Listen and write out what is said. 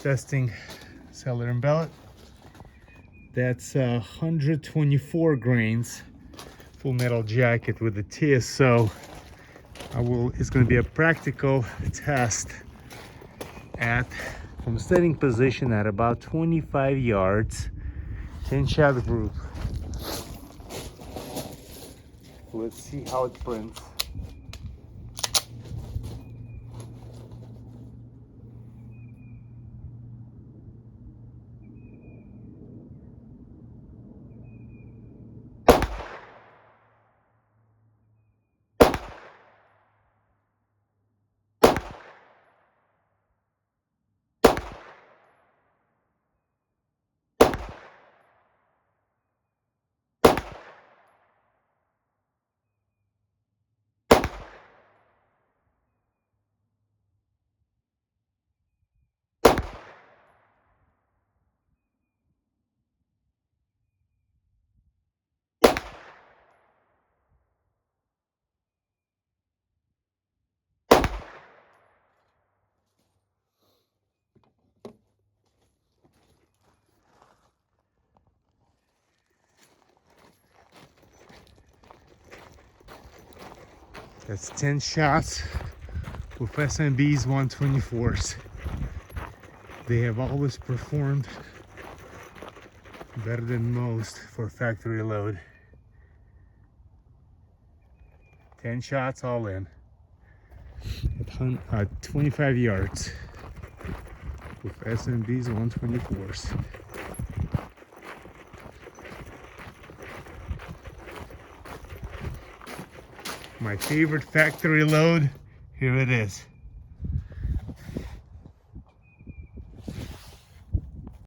Testing Sellier Bellot. That's 124 grains full metal jacket with the TSO. It's going to be a practical test from standing position at about 25 yards, 10-shot group. Let's see how it prints. That's 10 shots with SMB's 124s. They have always performed better than most for factory load. 10 shots all in at 25 yards with SMB's 124s. My favorite factory load, here it is.